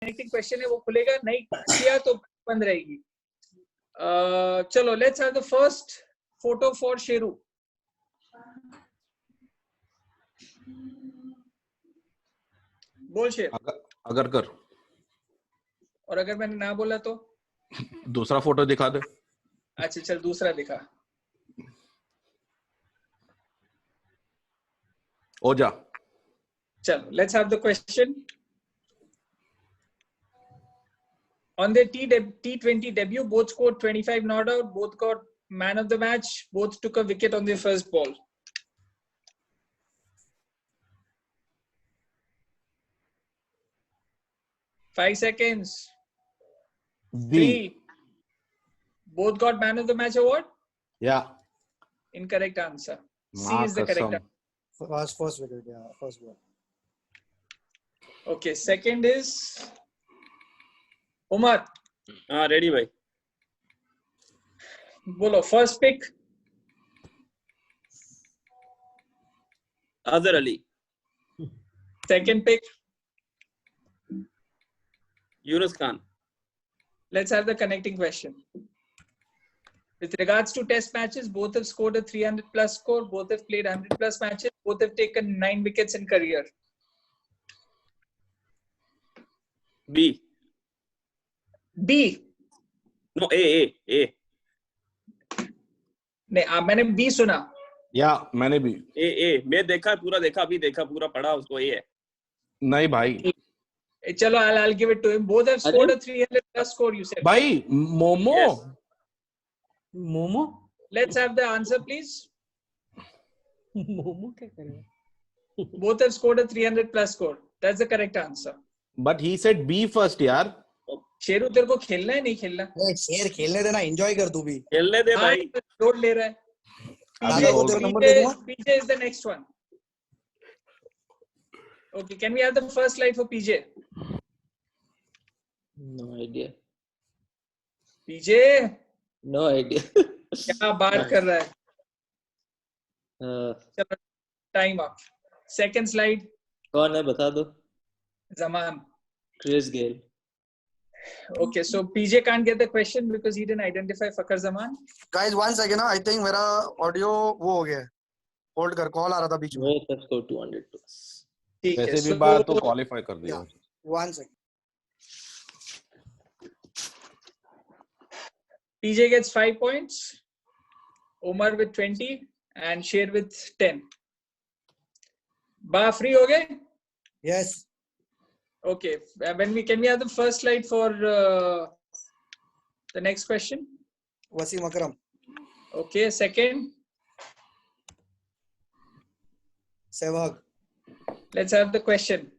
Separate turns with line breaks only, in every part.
Connecting question है वो खुलेगा, नहीं किया तो बंद रहेगी. चलो let's have the first photo for Sheru. बोल शेर.
अगर कर.
और अगर मैंने ना बोला तो
दूसरा फोटो दिखा दे.
अच्छा चल दूसरा दिखा.
ओजा.
चलो let's have the question. On their T20 debut, both scored 25 not out, both got man of the match, both took a wicket on their first ball. Five seconds.
B.
3. Both got man of the match award?
Yeah.
Incorrect answer. C is the correct answer.
First wicket, yeah, first ball.
Okay, second is Umar.
हाँ ready भाई.
बोलो first pick.
Azhar Ali.
Second pick.
Yunus Khan.
Let's have the connecting question. With regards to test matches, both have scored a 300 plus score, both have played 100 plus matches, both have taken 9 wickets in career.
B.
B.
No, A.
नहीं मैंने B सुना.
या मैंने भी.
A. मैं देखा पूरा देखा अभी देखा पूरा पढ़ा उसको A है.
नहीं भाई.
चलो I'll give it to him. Both have scored a 300 plus score. You said.
भाई momo.
Yes.
Momo.
Let's have the answer, please.
Momo क्या करेगा?
Both have scored a 300 plus score. That's the correct answer.
But he said B first यार.
शेरू तेरे को खेलना है नहीं खेलना?
शेर खेलने देना, एंजॉय कर तू भी.
खेलने दे भाई.
लोड ले रहा है.
दादा को तेरा नंबर दे दूंगा.
PJ is the next one. Okay, can we have the first slide for PJ?
No idea.
PJ
No idea.
क्या बात कर रहा है? चलो टाइम अप. Second slide.
कौन है बता दो.
Zaman.
Chris Gayle.
Okay, so PJ can't get the question because he didn't identify Fakhar Zaman.
Guys, 1 second. I think मेरा ऑडियो वो हो गया है. होल्ड कर, कॉल आ रहा था बीच में.
Both have scored 200 plus.
ठीक है.
वैसे भी बात तो क्वालिफाई कर दिया.
1 second.
PJ gets 5 points, Omar with 20 and Sher with 10. Ba free हो गए?
Yes.
Okay. Can we have the first slide for the next question?
Wasim Akram.
Okay. Second.
Sehwag.
Let's have the question.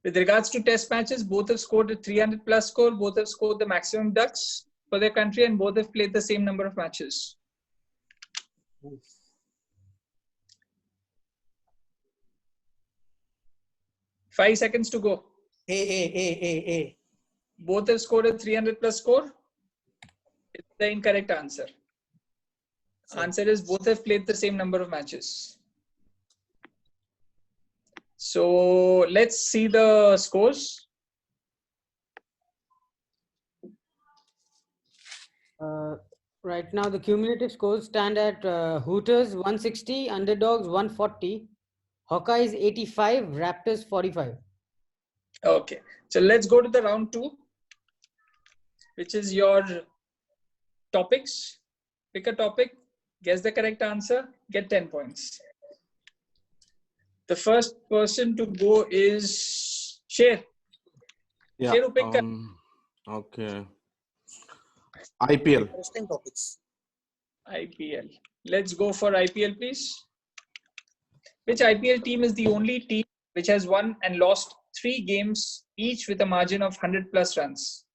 With regards to test matches, both have scored a 300 plus score, both have scored the maximum ducks for their country, and both have played the same number of matches. 5 seconds to go.
A.
Both have scored a 300 plus score. It's the incorrect answer. Answer is both have played the same number of matches. So let's see the scores.
Right now the cumulative scores stand at Hooters 160, Underdogs 140, Hawkeyes 85, Raptors 45.
Okay, so let's go to the round 2, which is your topics. Pick a topic, guess the correct answer, get 10 points. The first person to go is Sher.
Yeah.
Sher, pick
Okay. IPL.
Interesting topics.
IPL. Let's go for IPL, please. Which IPL team is the only team which has won and lost 3 games each with a margin of 100 plus runs?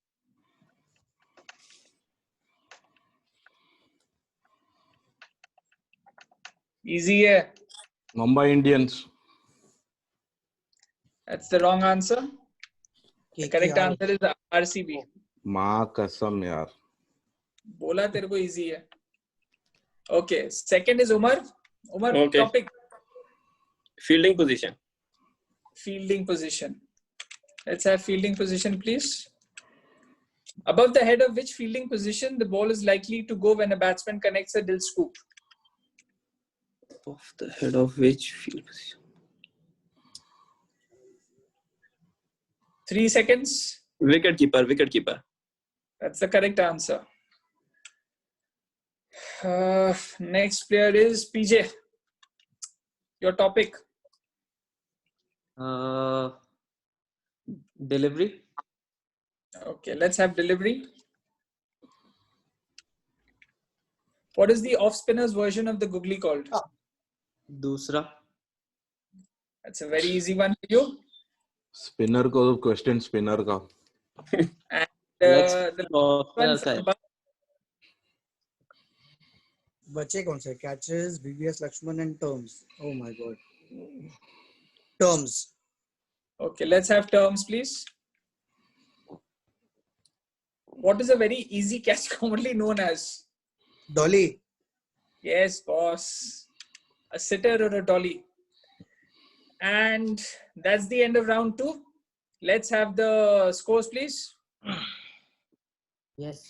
Easy है.
Mumbai Indians.
That's the wrong answer. The correct answer is RCB.
माँ कसम यार.
बोला तेरे को easy है. Okay, second is Umar. Umar,
Okay.
topic.
Fielding position.
Fielding position. Let's have fielding position, please. Above the head of which fielding position the ball is likely to go when a batsman connects a dill scoop?
Off the head of which field position?
3 seconds.
Wicket keeper.
That's the correct answer. Next player is PJ. Your topic.
Delivery.
Okay, let's have delivery. What is the off-spinner's version of the googly called?
दूसरा.
That's a very easy one for you.
Spinner को question spinner का.
And
Let's
the
off
ones
side.
above,
बचे कौन से? Catches, VVS Lakshman and terms. Oh my god. Terms.
okay, let's have terms, please. What is a very easy catch commonly known as?
Dolly.
Yes, boss. A sitter or a dolly. And that's the end of round 2. Let's have the scores, please.
Yes.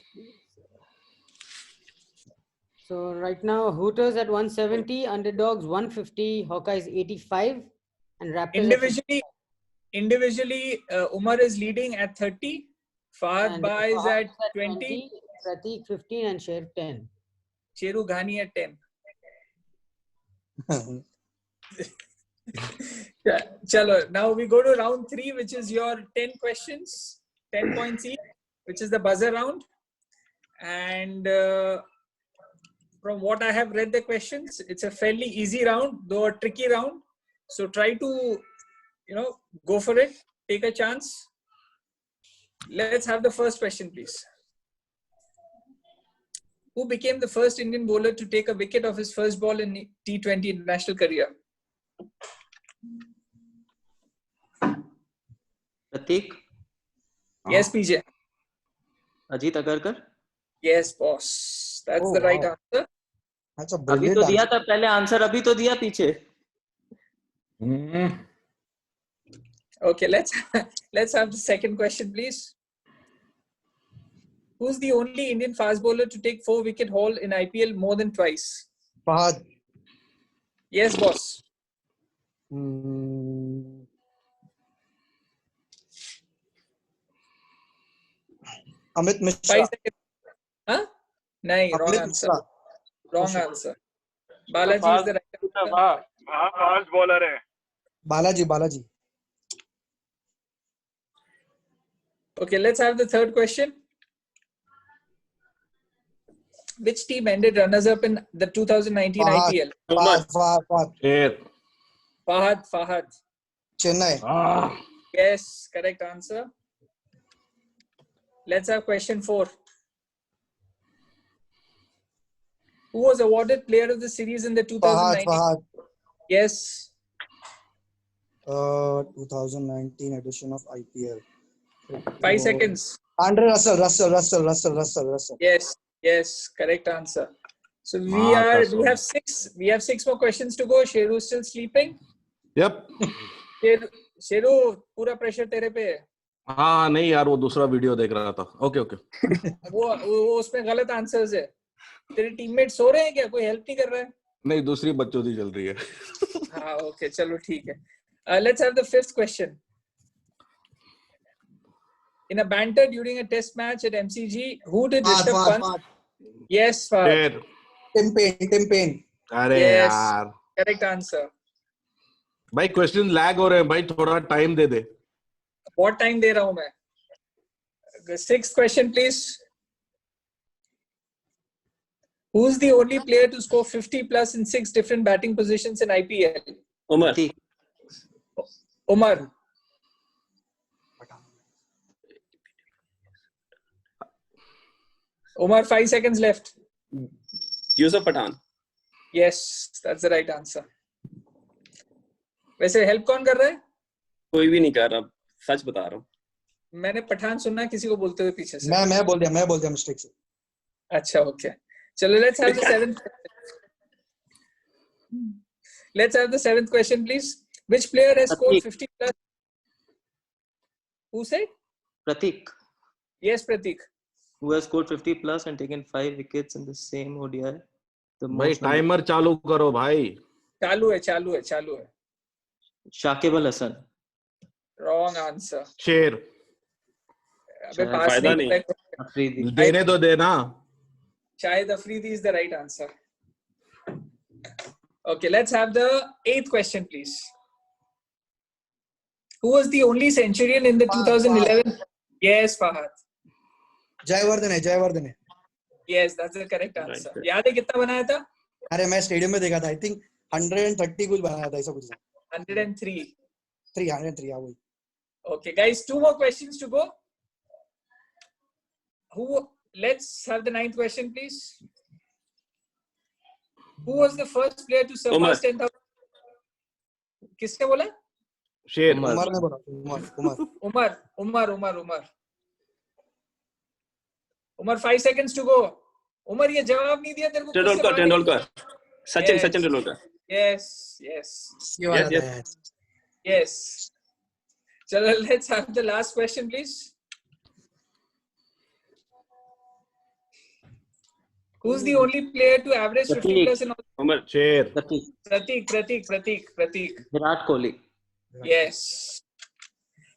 So right now, Hooters at 170, Underdogs 150, Hawkeyes 85, and Raptors at
Individually, Umar is leading at 30. Fahad
and
Ba is
Fahad
at 20.
Prateek 15, and Sher 10.
Cheru Ghani at 10. Chalo, now we go to round 3, which is your 10 questions, 10 points each, which is the buzzer round. And from what I have read the questions, it's a fairly easy round, though a tricky round. So try to, go for it. Take a chance. Let's have the first question, please. Who became the first Indian bowler to take a wicket off his first ball in T20 international career?
Prateek.
Yes, PJ.
Ajit Agarkar.
Yes, boss. That's
Oh,
the right
wow.
answer.
That's a
अभी
brilliant
तो दिया
answer.
था पहले answer. अभी तो दिया पीछे.
Okay, let's have the second question, please. Who's the only Indian fast bowler to take 4-wicket haul in IPL more than twice?
Fahad.
Yes, boss.
Amit
5
Mishra.
seconds. Huh? No, wrong
Amit
answer.
Mishra.
Wrong answer. Balaji is the right answer.
Fast bowler है.
Balaji.
Okay, let's have the third question. Which team ended runners-up in the 2019
Fahad.
IPL?
Fahad.
Fahad.
Chennai.
Yes, correct answer. Let's have question 4. Who was awarded Player of the Series in the 2019?
Fahad.
Yes.
2019 edition of IPL.
5 seconds.
Andre Russell.
Yes, correct answer. So we have 6 more questions to go. Sheru is still sleeping.
Yep.
Sheru, पूरा pressure तेरे पे है.
हाँ नहीं यार वो दूसरा video देख रहा था. ओके.
वो उसमें गलत आंसर्स है. तेरे टीममेट सो रहे हैं क्या? कोई हेल्प नहीं कर रहा है?
नहीं दूसरी बकचोदी चल रही है.
हाँ ओके चलो ठीक है. Let's have the 5th question. In a banter during a test match at MCG, who did Rishabh Pant? Yes, Fahad.
Tim Payne.
अरे
Yes.
यार
Correct answer.
भाई क्वेश्चन लैग हो रहे हैं भाई. थोड़ा time they they.
What time दे रहा हूँ मैं? The 6th question, please. Who's the only player to score 50 plus in 6 different batting positions in IPL?
Umar.
Umar. Umar, 5 seconds left.
Yusuf Pathan.
Yes, that's the right answer. वैसे help कौन कर रहा है?
कोई भी नहीं कर रहा. सच बता रहा हूँ.
मैंने पठान सुनना किसी को बोलते हुए पीछे से.
मैं बोल दिया मिस्टेक से.
अच्छा ओके. चलो let's have the 7th. Let's have the 7th question, please. Which player has scored 50 plus? Who said?
Pratik,
Yes, Pratik.
who has scored 50 plus and taken 5 wickets in the same ODI. The
भाई
most number.
Timer चालू करो भाई.
चालू है.
Shakib Al Hasan.
Wrong answer.
शेर.
अबे
शायद
पास
फायदा
नहीं
नहीं.
हुआ.
Afridi.
देने तो देना.
Shahid Afridi is the right answer. Okay, let's have the 8th question, please. Who was the only centurion in the
Fahad,
2011? Yes, Fahad.
Jaivardhan है.
Yes, that's the correct answer.
Right.
याद है कितना बनाया था?
अरे मैं स्टेडियम में देखा था. आई थिंक 130 कुछ बनाया था, ऐसा कुछ.
103.
303 हाँ वही.
Okay, guys, 2 more questions to go. Let's have the 9th question, please. Who was the first player to surpass 10,000? किसने बोला?
शेर.
उमर ने बोला. Umar.
Umar, 5 seconds to go. Umar, ये जवाब नहीं दिया तेरे को.
तेंदुलकर. सचिन
Yes.
तेंदुलकर.
Yes.
ये वाला
Yes,
है.
Yes. Chalo, let's have the last question, please. Who's the only player to average 50
Pratik.
plus in all?
Umar.
शेर.
Pratik.
Virat Kohli.
Yes.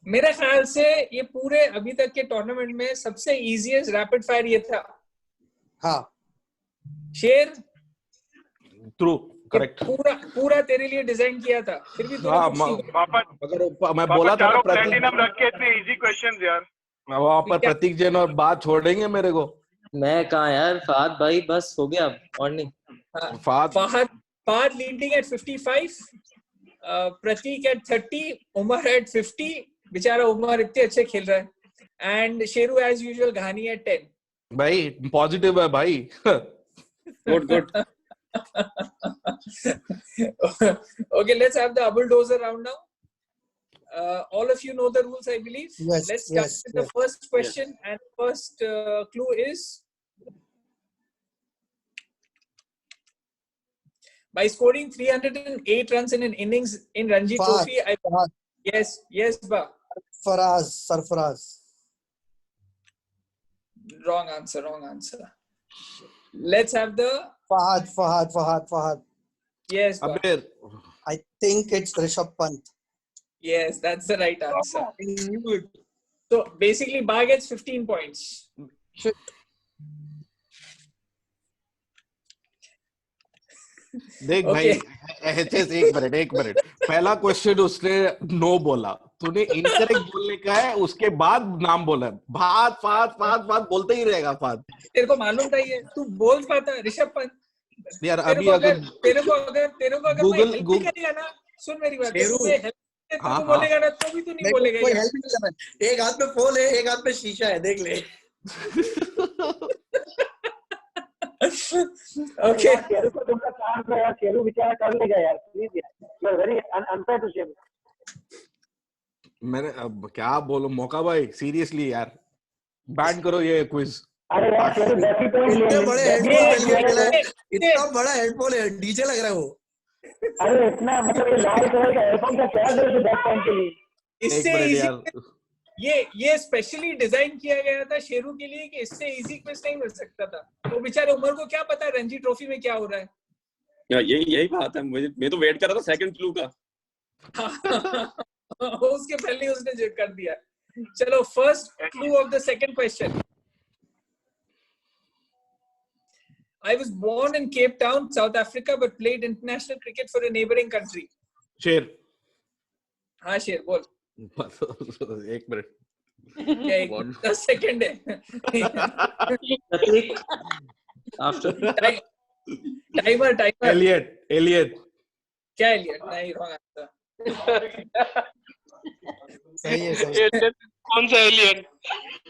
मेरे ख्याल से ये पूरे अभी तक के टूर्नामेंट में सबसे इजीएस्ट रैपिड फायर ये था.
हाँ.
शेर.
ट्रू. करेक्ट.
पूरा तेरे लिए डिजाइन किया था. फिर भी तूने
हाँ,
कुछ नहीं बोला.
अगर मैं बोला था ना
प्लेटिनम रख के इतने इजी क्वेश्चंस यार.
वहां पर प्रतीक जैन और बात छोड़ेंगे मेरे को.
मैं कहा यार फहद भाई बस हो गया और नहीं.
Fahad leading at 55, Pratik at 30, Umar at 50. बेचारा उमर इतने अच्छे खेल रहा है. And Sheru as usual Ghani at 10.
भाई पॉजिटिव है भाई.
Good.
Okay, let's have the bulldozer round now. All of you know the rules, I believe.
Yes,
Let's start
yes,
with the first question, and first clue is by scoring 308 runs in an innings in Ranji
Fahad,
Trophy.
Fahad.
Yes, ba.
Sarfaraz.
Wrong answer. Let's have the
Fahad.
yes, ba.
अबे
I think it's Rishabh Pant.
Yes, that's the right answer. So basically, Ba gets 15 points.
Shit.
देख भाई एक minute पहला question उसने no बोला. तूने incorrect बोलने का है, उसके बाद नाम बोला. फाद बोलते ही रहेगा. फाद
तेरे को मालूम था ये. तू बोल पाता ऋषभ पंत.
यार अभी
तेरे को अगर
Google-
मैं help
Google-
करेगा ना. सुन मेरी बात.
शेरू।
तू बोलेगा ना तो भी तू नहीं बोलेगा.
कोई
यार.
हेल्प नहीं कर रहा है. एक हाथ में फोन है, एक हाथ में शीशा है, देख ले.
Okay.
शेरू को तुमका चांस है यार. शेरू बेचारा कर लेगा यार. प्लीज यार. You are very unfair to Sheru.
मैंने अब क्या बोलूं मौका भाई. सीरियसली यार बैन करो ये क्विज.
अरे यार शेरू 10 पॉइंट ले.
इतने बड़े इतना बड़ा हेडफोन है, डीजे लग रहा है वो.
अरे इतना मतलब ये लाल कलर का हेडफोन का क्या जरूरत है 10 पॉइंट के लिए.
एक
इससे
मिनट
easy
यार.
ये स्पेशली डिजाइन किया गया था शेरू के लिए कि इससे इजी क्विज नहीं मिल सकता था. तो बेचारे उमर को क्या पता रणजी ट्रॉफी में क्या हो रहा है.
यार यही बात है. मैं तो वेट कर रहा था सेकंड क्लू का.
उसके पहले उसने जो कर दिया. चलो first clue of the second question. I was born in Cape Town, South Africa, but played international cricket for a neighboring country.
शेर.
हाँ शेर बोल.
एक मिनट.
क्या 10 सेकंड है.
Pratik after
timer.
एलियट.
क्या एलियट? नहीं, रॉन्ग आंसर.
सही है.
कौन सा alien?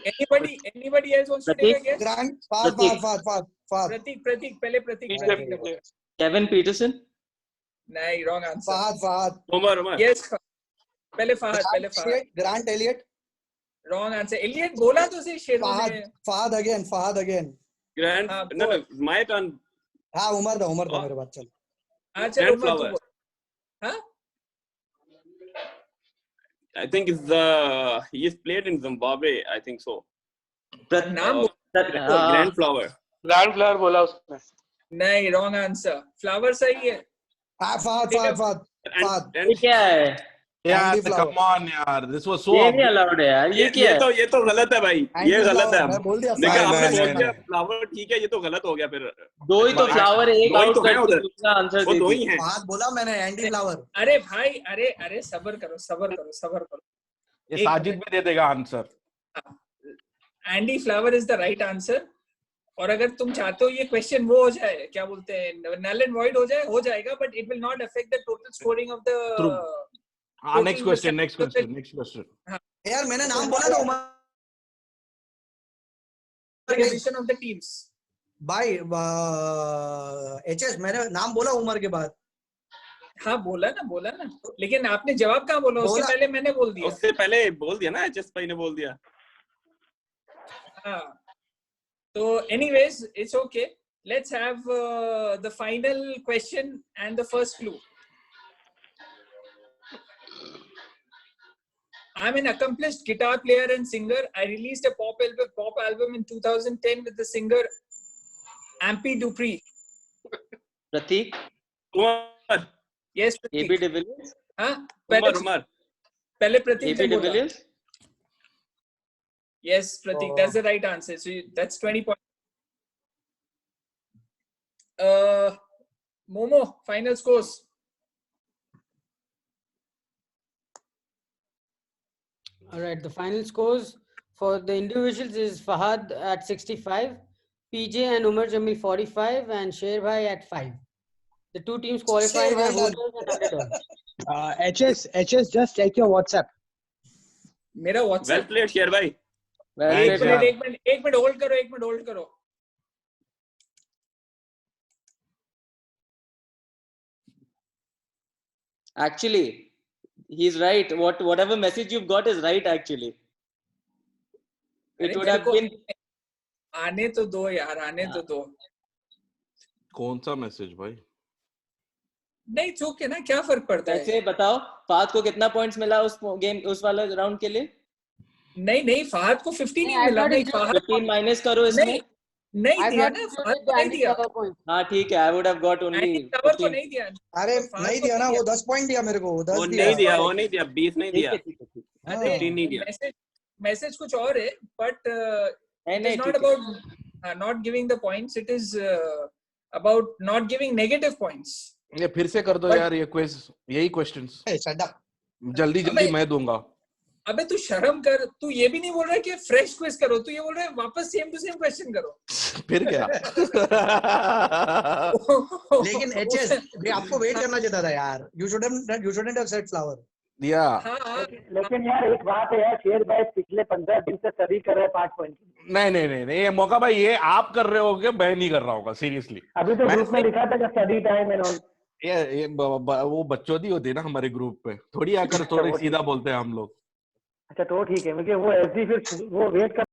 Anybody else wants to take a guess?
Grant Fahad.
Pratik, पहले Pratik.
Kevin Pietersen.
नहीं, wrong answer.
Fahad.
Umar.
Yes, पहले Fahad.
Grant Elliott.
Wrong answer. Elliot बोला तो सही शेरू ने.
Fahad again.
Grand. No, my turn.
हाँ उमर था मेरे बात. चल.
हाँ चल उमर तू बोल. हाँ
I think he's played in Zimbabwe. I think so.
नाम
Grand Flower.
ग्रैंड फ्लावर बोला उसने.
नहीं, wrong answer. Flower सही है.
फहद
And
ये क्या है?
यार
Andy Flower.
come on यार, this was so
ये नहीं अलाउड है यार. ये क्या है?
ये तो गलत है भाई. ये
Andy
गलत है.
Flower, मैं बोल दिया
देखा
नहीं,
आपने
नहीं,
बोल
नहीं,
दिया
नहीं.
फ्लावर ठीक है, ये तो गलत हो गया फिर.
दो ही तो फ्लावर एक
दो ही
आउट
तो हैं
करके
उधर.
दूसरा आंसर
वो
दे
दो ही
दिया.
हैं.
फहद बोला मैंने एंडी फ्लावर.
अरे भाई, अरे सबर करो.
ये
एक
साजिद भी दे देगा answer.
Andy flower is the right answer. और अगर तुम चाहते हो ये क्वेश्चन वो हो जाए, क्या बोलते हैं, नल एंड वॉइड हो जाएगा, but it will not affect the total scoring of the.
True. हाँ, next question.
यार मैंने नाम बोला था Umar
position of the teams.
भाई. एचएस मैंने नाम बोला उमर के बाद.
हाँ बोला ना, लेकिन आपने जवाब कहाँ बोला? उससे
बोला।
पहले मैंने बोल दिया.
उससे पहले बोल दिया ना, एचएस भाई ने बोल दिया.
हाँ. So anyways, it's okay. Let's have the final question and the first clue. I'm an accomplished guitar player and singer. I released a pop album in 2010 with the singer Ampy Dupree.
Prateek.
Umar.
Yes,
AB
Prateek.
De Villiers.
हाँ,
उमर.
पहले Prateek
AB
ने बोला.
De Villiers.
Yes, Prateek, that's the right answer. So that's 20 points. Momo, final scores.
All right, the final scores for the individuals is Fahad at 65, PJ and Umar Jamil 45, and Sher Bhai at 5. The two teams qualifying are Hooters and Underdogs.
HS, just check your WhatsApp.
मेरा
well
WhatsApp.
Played share भाई.
एक minute hold करो.
Actually, he's right. Whatever message you've got is right. Actually, it
अरे
would
मेरे
have
को
been.
आने तो दो यार, आने तो दो.
कौन सा मैसेज भाई?
नहीं चूके ना, क्या फर्क पड़ता है?
वैसे बताओ, फाद को कितना पॉइंट्स मिला उस गेम, उस वाले राउंड के लिए?
नहीं, फहद को 50 नहीं
I
मिला.
thought
नहीं,
it-
फहद
15 माइनस करो इसमें.
नहीं
I've
दिया
not
ना,
included
फहद
the
को नहीं
Andy
दिया.
Flower points.
हाँ ठीक है, I would have got only
Andy flower को
15.
नहीं दिया.
अरे
फहद
नहीं
को
दिया ना, वो 10 पॉइंट दिया मेरे को. वो 10
वो
दिया.
नहीं दिया, 20 नहीं
ठीक
दिया.
है, ठीक है, ठीक है.
अरे
15 नहीं दिया.
मैसेज कुछ और है, बट
नहीं
it
नहीं
is not
ठीक है.
about not giving the points. It is about not giving negative points.
ये फिर से कर दो
But-
यार, ये क्विज, यही क्वेश्चंस
Shut up.
जल्दी
अबे-
मैं दूंगा.
अबे तू शर्म कर. तू ये भी नहीं बोल रहा है कि फ्रेश क्विज करो. तू ये बोल रहा है वापस सेम टू सेम क्वेश्चन करो.
फिर क्या?
लेकिन एचएस आपको वेट करना चाहिए था यार. You shouldn't have said flower.
या
हाँ,
लेकिन यार एक बात है यार, शेर भाई पिछले 15 दिन से सभी कर रहे हैं 5 पॉइंट.
नहीं, ये मौका भाई ये आप कर रहे होगे, मैं नहीं कर रहा होगा सीरियसली.
अभी तो ग्रुप में लिखा था कि स्टडी टाइम एंड ऑल.
ये वो बच्चों दी होती है ना हमारे ग्रुप पे, थोड़ी आकर थोड़ी सीधा बोलते हैं हम लोग.
अच्छा तो ठीक है, क्योंकि वो ऐसी फिर वो वेट कर